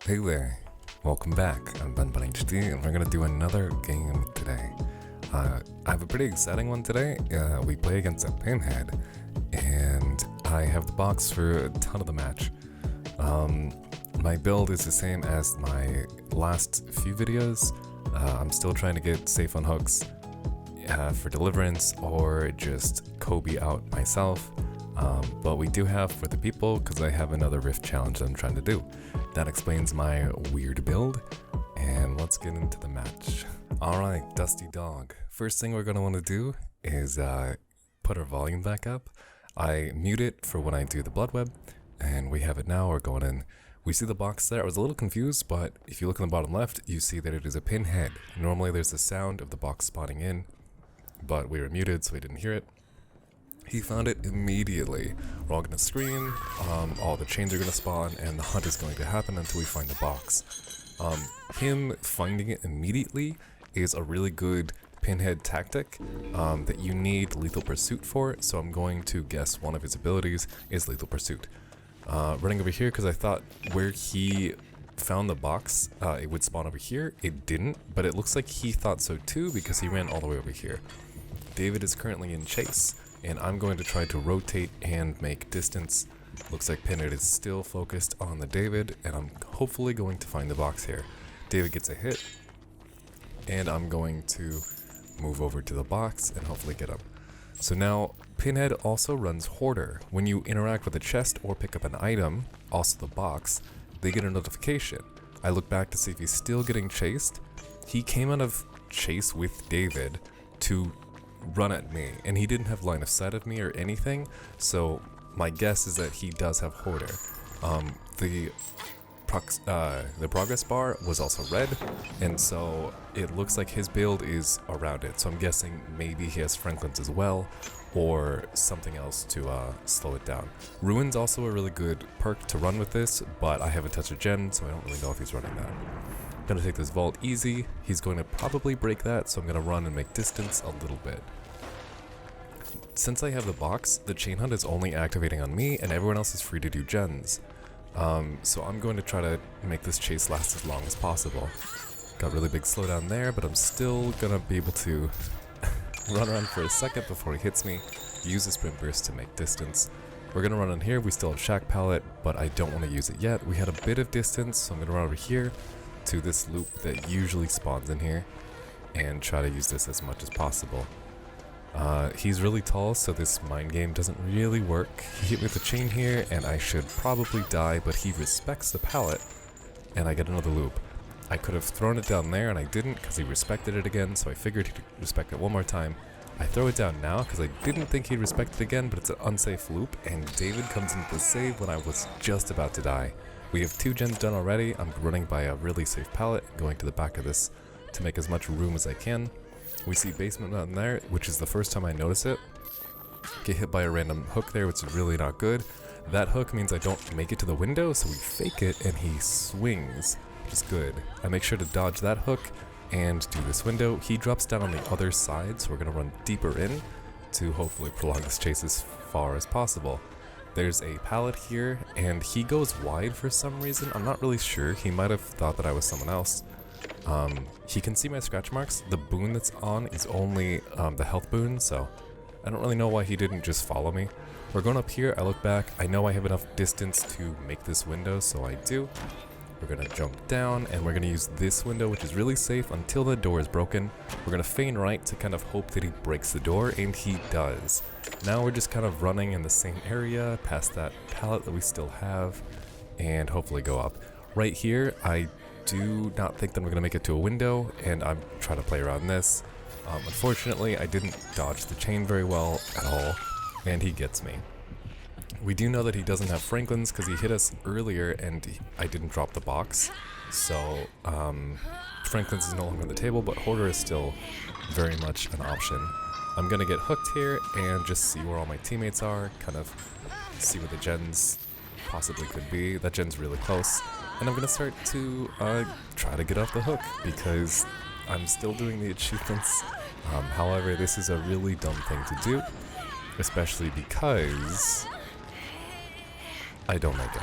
Hey there, welcome back. I'm BunBunHD and we're gonna do another game today. I have a pretty exciting one today. We play against a Pinhead and I have the box for a ton of the match. My build is the same as my last few videos. I'm still trying to get safe on hooks for deliverance or just Kobe out myself. But we do have for the people because I have another rift challenge that I'm trying to do. That explains my weird build, and let's get into the match. Alright, Dusty Dog. First thing we're going to want to do is put our volume back up. I mute it for when I do the blood web, and we have it now. We're going in. We see the box there. I was a little confused, but if you look in the bottom left, you see that it is a Pinhead. Normally there's the sound of the box spawning in, but we were muted so we didn't hear it. He found it immediately. We're all gonna scream, all the chains are gonna spawn, and the hunt is going to happen until we find the box. Him finding it immediately is a really good Pinhead tactic that you need Lethal Pursuit for, so I'm going to guess one of his abilities is Lethal Pursuit. Running over here because I thought where he found the box, it would spawn over here. It didn't, but it looks like he thought so too because he ran all the way over here. David is currently in chase, and I'm going to try to rotate and make distance. Looks like Pinhead is still focused on the David, and I'm hopefully going to find the box here. David gets a hit, and I'm going to move over to the box and hopefully get him. So now, Pinhead also runs Hoarder. When you interact with a chest or pick up an item, also the box, they get a notification. I look back to see if he's still getting chased. He came out of chase with David to run at me, and he didn't have line of sight of me or anything, so my guess is that he does have Hoarder. The progress bar was also red, and so it looks like his build is around it, so I'm guessing maybe he has Franklin's as well, or something else to slow it down. Ruin's also a really good perk to run with this, but I haven't touched a gem, so I don't really know if he's running that. I'm gonna take this vault easy. He's going to probably break that, so I'm gonna run and make distance a little bit. Since I have the box, the chain hunt is only activating on me, and everyone else is free to do gens. So I'm going to try to make this chase last as long as possible. Got a really big slowdown there, but I'm still gonna be able to run around for a second before he hits me, use the sprint burst to make distance. We're gonna run on here. We still have Shack Pallet, but I don't want to use it yet. We had a bit of distance, so I'm gonna run over here to this loop that usually spawns in here and try to use this as much as possible. He's really tall, so this mind game doesn't really work. He hit me with a chain here, and I should probably die, but he respects the pallet, and I get another loop. I could have thrown it down there, and I didn't because he respected it again, so I figured he'd respect it one more time. I throw it down now because I didn't think he'd respect it again, but it's an unsafe loop, and David comes into the save when I was just about to die. We have 2 gens done already. I'm running by a really safe pallet, going to the back of this to make as much room as I can. We see basement down there, which is the first time I notice it. Get hit by a random hook there, which is really not good. That hook means I don't make it to the window, so we fake it and he swings, which is good. I make sure to dodge that hook and do this window. He drops down on the other side, so we're going to run deeper in to hopefully prolong this chase as far as possible. There's a pallet here, and he goes wide for some reason. I'm not really sure. He might have thought that I was someone else. He can see my scratch marks. The boon that's on is only the health boon, so I don't really know why he didn't just follow me. We're going up here. I look back. I know I have enough distance to make this window, so I do. We're going to jump down, and we're going to use this window, which is really safe until the door is broken. We're going to feign right to kind of hope that he breaks the door, and he does. Now we're just kind of running in the same area, past that pallet that we still have, and hopefully go up. Right here, I do not think that I'm going to make it to a window, and I'm trying to play around this. Unfortunately, I didn't dodge the chain very well at all, and he gets me. We do know that he doesn't have Franklin's because he hit us earlier and I didn't drop the box. So Franklin's is no longer on the table, but Hoarder is still very much an option. I'm going to get hooked here and just see where all my teammates are, kind of see what the gens possibly could be. That gen's really close. And I'm going to start to try to get off the hook because I'm still doing the achievements. However, this is a really dumb thing to do, especially because I don't make it.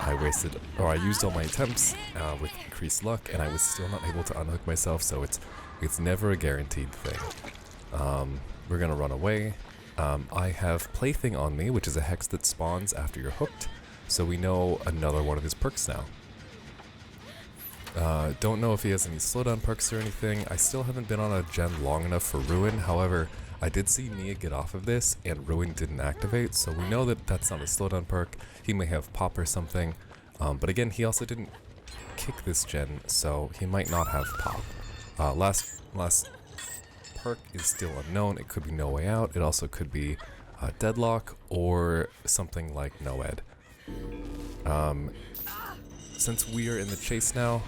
I used all my attempts with increased luck, and I was still not able to unhook myself, so it's never a guaranteed thing. We're gonna run away. I have Plaything on me, which is a hex that spawns after you're hooked, so we know another one of his perks now. Don't know if he has any slowdown perks or anything. I still haven't been on a gen long enough for Ruin, however, I did see Nia get off of this, and Ruin didn't activate, so we know that that's not a slowdown perk. He may have Pop or something, but again, he also didn't kick this gen, so he might not have Pop. Last perk is still unknown. It could be No Way Out. It also could be Deadlock or something like No-Ed. Since we are in the chase now,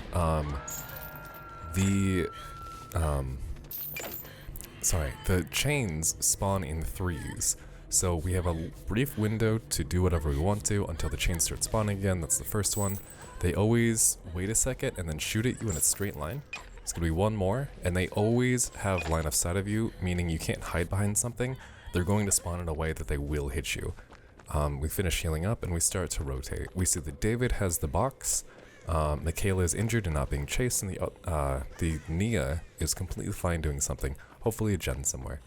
the chains spawn in threes. So we have a brief window to do whatever we want to until the chains start spawning again. That's the first one. They always wait a second and then shoot at you in a straight line. It's gonna be one more, and they always have line of sight of you, meaning you can't hide behind something. They're going to spawn in a way that they will hit you. We finish healing up and we start to rotate. We see that David has the box. Michaela is injured and not being chased, and the Nia is completely fine doing something. Hopefully a gen somewhere.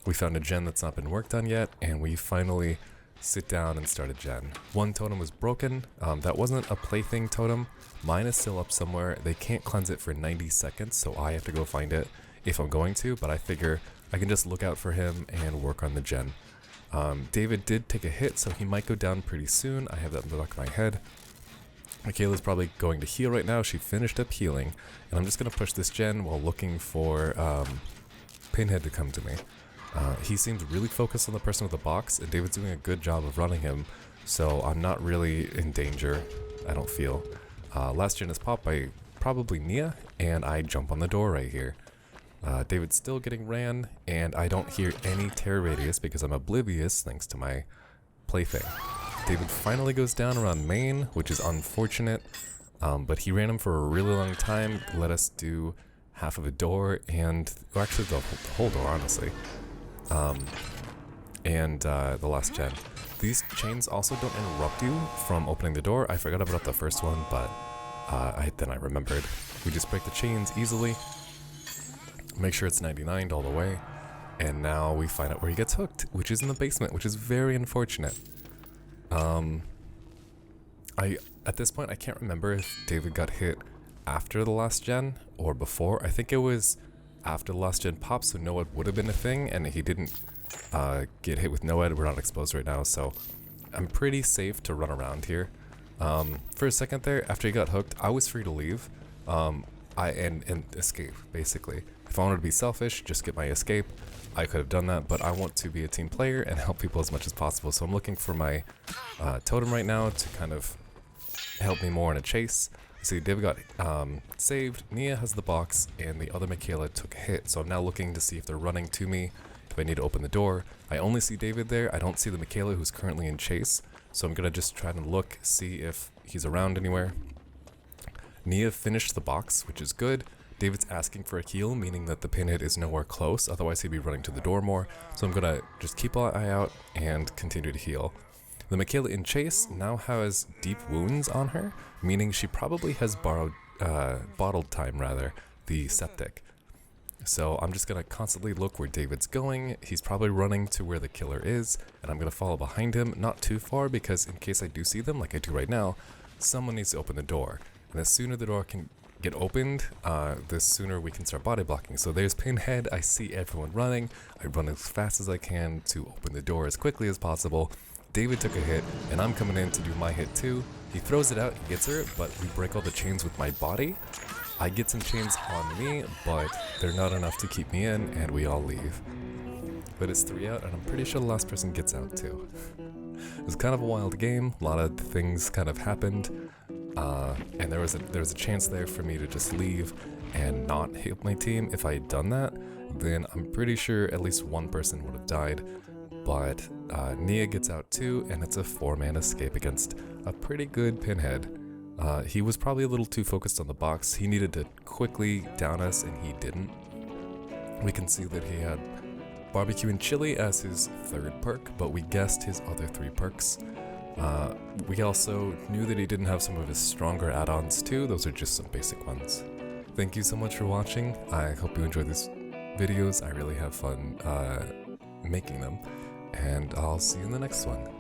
We found a gen that's not been worked on yet, and we finally sit down and start a gen. One totem was broken. That wasn't a Plaything totem. Mine is still up somewhere. They can't cleanse it for 90 seconds, so I have to go find it if I'm going to, but I figure I can just look out for him and work on the gen. David did take a hit, so he might go down pretty soon. I have that in the back of my head. Michaela's probably going to heal right now. She finished up healing, and I'm just going to push this gen while looking for Pinhead to come to me. He seems really focused on the person with the box, and David's doing a good job of running him, so I'm not really in danger, I don't feel. Last gen is popped by probably Nia, and I jump on the door right here. David's still getting ran, and I don't hear any terror radius because I'm oblivious thanks to my Plaything. David finally goes down around main, which is unfortunate, but he ran him for a really long time, let us do half of a door, and well, actually the whole door, honestly. The last gen. These chains also don't interrupt you from opening the door. I forgot about the first one, but then I remembered. We just break the chains easily, make sure it's 99'd all the way, and now we find out where he gets hooked, which is in the basement, which is very unfortunate. At this point, I can't remember if David got hit after the last gen or before. I think it was after the last gen pop, so No-Ed would have been a thing, and he didn't get hit with No-Ed. We're not exposed right now, so I'm pretty safe to run around here. For a second there, after he got hooked, I was free to leave and escape, basically. If I wanted to be selfish, just get my escape, I could have done that, but I want to be a team player and help people as much as possible, so I'm looking for my totem right now to kind of help me more in a chase. See, David got saved, Nia has the box, and the other Michaela took a hit, so I'm now looking to see if they're running to me, if I need to open the door. I only see David there, I don't see the Michaela who's currently in chase, so I'm gonna just try to look, see if he's around anywhere. Nia finished the box, which is good. David's asking for a heal, meaning that the Pinhead is nowhere close, otherwise he'd be running to the door more, so I'm gonna just keep an eye out and continue to heal. The Michaela in chase now has deep wounds on her, meaning she probably has bottled time, the septic. So I'm just gonna constantly look where David's going. He's probably running to where the killer is, and I'm gonna follow behind him, not too far, because in case I do see them, like I do right now, someone needs to open the door. And the sooner the door can get opened, the sooner we can start body blocking. So there's Pinhead, I see everyone running, I run as fast as I can to open the door as quickly as possible. David took a hit, and I'm coming in to do my hit too. He throws it out, he gets her, but we break all the chains with my body. I get some chains on me, but they're not enough to keep me in, and we all leave. But it's 3 out, and I'm pretty sure the last person gets out too. It was kind of a wild game, a lot of things kind of happened, and there was a chance there for me to just leave and not hit my team. If I had done that, then I'm pretty sure at least one person would have died. But Nia gets out too, and it's a 4-man escape against a pretty good Pinhead. He was probably a little too focused on the box. He needed to quickly down us, and he didn't. We can see that he had barbecue and chili as his 3rd perk, but we guessed his other 3 perks. We also knew that he didn't have some of his stronger add-ons too. Those are just some basic ones. Thank you so much for watching. I hope you enjoy these videos. I really have fun making them, and I'll see you in the next one.